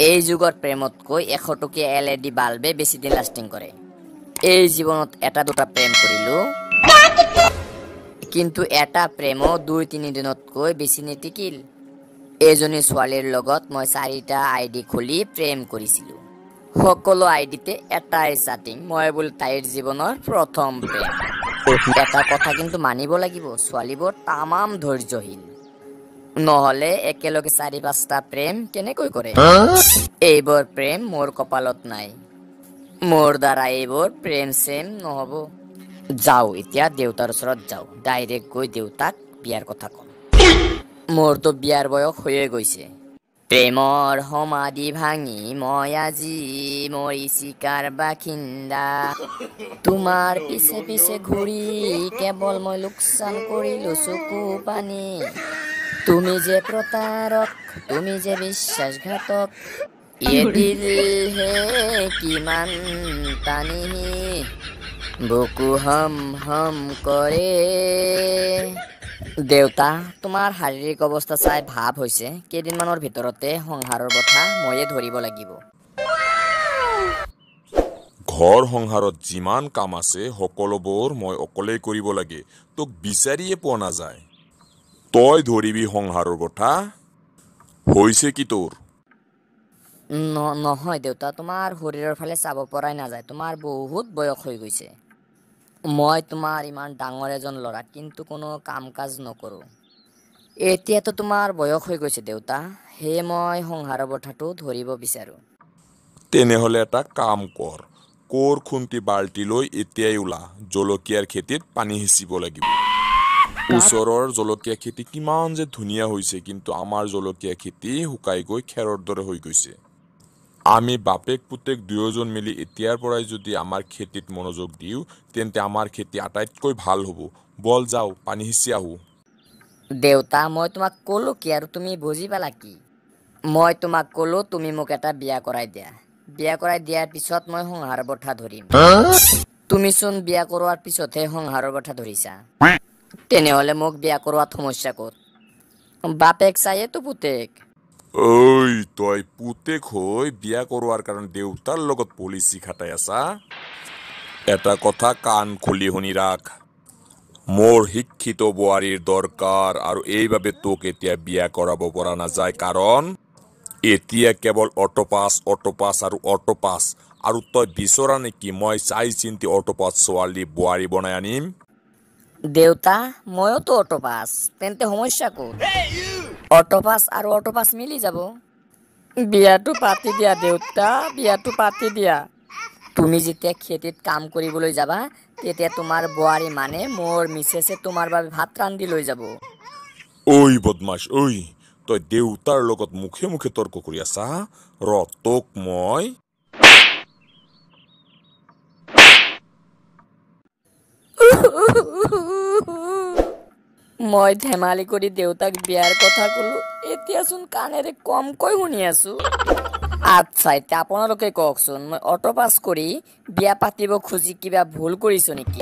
এই যুগৰ প্ৰেমতকৈ 100 টকীয়া LED বাল্বে বেছি দিন লাষ্টিং কৰে। এই জীৱনত এটা দুটা প্ৰেম কৰিলো, কিন্তু এটা প্ৰেমো 2-3 দিনতকৈ বেছি নিটিকিল। এজনী ছোৱালীৰ লগত মই 4টা আইডি খুলি প্ৰেম কৰিছিলো। সকলো আইডিতে এটাই চাটিং, মই বোল তাইৰ জীৱনৰ প্ৰথম প্ৰেম। এটা কথা কিন্তু মানিব লাগিব, ছোৱালীবোৰ তামাম ধৈৰ্যশীল, নহলে একেলগে 4-5টা প্ৰেম কেনেকৈ কৰে। এইবোৰ প্ৰেম মোৰ কপালত নাই, মোৰ দ্বাৰা এইবোৰ প্ৰেম চেম নহব। যাও এতিয়া দেউতাৰ ওচৰত যাও, ডাইৰেক্ট গৈ দেউতাক বিয়াৰ কথা কম। মোৰতো বিয়াৰ বয়স হৈয়ে গৈছে। প্ৰেমৰ সমাধি ভাঙি মই আজি মৰিছি কাৰ বাসিন্দা। তোমাৰ পিছে পিছে ঘূৰি কেৱল মই লোকচান কৰিলো চকু পানী। তুমি যে প্ৰতাৰক, তুমি যে বিশ্বাসঘাতক, ইয়ে দিল হে কিমান টানি বুকু হম হম কৰে। দেউতা, তোমাৰ শাৰীৰিক অৱস্থা চাই ভাব হৈছে কেইদিনমানৰ ভিতৰতে সংসাৰৰ কথা ময়ে ধৰিব লাগিব। ঘৰ সংসাৰত যিমান কাম আছে সকলোবোৰ মই অকলেই কৰিব লাগে, তোক বিচাৰিয়ে পোৱা নাযায়। তই ধৰিবি সংসাৰৰ কথা, হৈছে কি তোৰ? নহয় দেউতা, তোমাৰ শৰীৰৰ ফালে চাব পৰাই নাযায়, তোমাৰ বহুত বয়স হৈ গৈছে। মই তোমাৰ ইমান ডাঙৰ এজন ল'ৰা, কিন্তু কোনো কাম কাজ নকৰো। এতিয়াতো তোমাৰ বয়স হৈ গৈছে দেউতা, সেয়ে মই সংসাৰৰ কথাটো ধৰিব বিচাৰো। তেনেহলে এটা কাম কৰ, কোৰ খুন্তি বাল্টি লৈ এতিয়াই ওলা, জলকীয়াৰ খেতিত পানী সিঁচিব লাগিব। ওচৰৰ জলকীয়া খেতি কিমান যে ধুনীয়া হৈছে, কিন্তু আমাৰ জলকীয়া খেতি শুকাই গৈ খেৰৰ দৰে হৈ গৈছে। আমি বাপেক পুতেক দুয়োজন মিলি এতিয়াৰ পৰাই যদি আমাৰ খেতিত মনোযোগ দিওঁ, তেন্তে আমাৰ খেতি আটাইতকৈ ভাল হ'ব। বল যাও, পানী সিঁচি আহো। দেউতা, মই তোমাক ক'লো কি আৰু তুমি বুজি পালা কি? মই তোমাক ক'লো তুমি মোক এটা বিয়া কৰাই দিয়া। বিয়া কৰাই দিয়াৰ পিছত মই সংসাৰৰ কথা ধৰিম। তুমিচোন বিয়া কৰোৱাৰ পিছতহে সংসাৰৰ কথা ধৰিছা। তেনেহলে মোক বিয়া কৰোৱাত সমস্যা ক'ত? বাপেক চায়েতো পুতেক। ঐ, তই পুতেক হৈ বিয়া কৰোৱাৰ কাৰণে দেউতাৰ লগত পলিচি খাটাই আছা? এটা কথা কাণ খুলি শুনি ৰাখ, মোৰ শিক্ষিত বোৱাৰীৰ দৰকাৰ, আৰু এইবাবে তোক এতিয়া বিয়া কৰাব পৰা নাযায়, কাৰণ এতিয়া কেৱল অটোপাছ আৰু অটোপাছ। আৰু তই বিচৰা নেকি মই চাই চিন্তি অটোপাছ ছোৱালী বোৱাৰী বনাই আনিম? দেউতা, ময়োতো অটোপাছ, তেন্তে সমস্যা ক'ত? অটোপাছ আৰু অটোপাছ মিলি যাব। বিয়াটো পাতি দিয়া দেউতা, বিয়াটো পাতি দিয়া। তুমি যেতিয়া খেতিত কাম কৰিবলৈ যাবা, তেতিয়া তোমাৰ বোৱাৰী মানে মোৰ মিছেছে তোমাৰ বাবে ভাত ৰান্ধি লৈ যাব। ঐ বদমাছ ঐ, তই দেউতাৰ লগত মুখে মুখে তৰ্ক কৰি আছা? তোক মই মই ধেমালি কৰি দেউতাক বিয়াৰ কথা কলো, এতিয়াচোন কাণেৰে কমকৈ শুনি আছো। আচ্ছা, এতিয়া আপোনালোকে কওকচোন, মই অটোপাছ কৰি বিয়া পাতিব খুজি কিবা ভুল কৰিছো নেকি?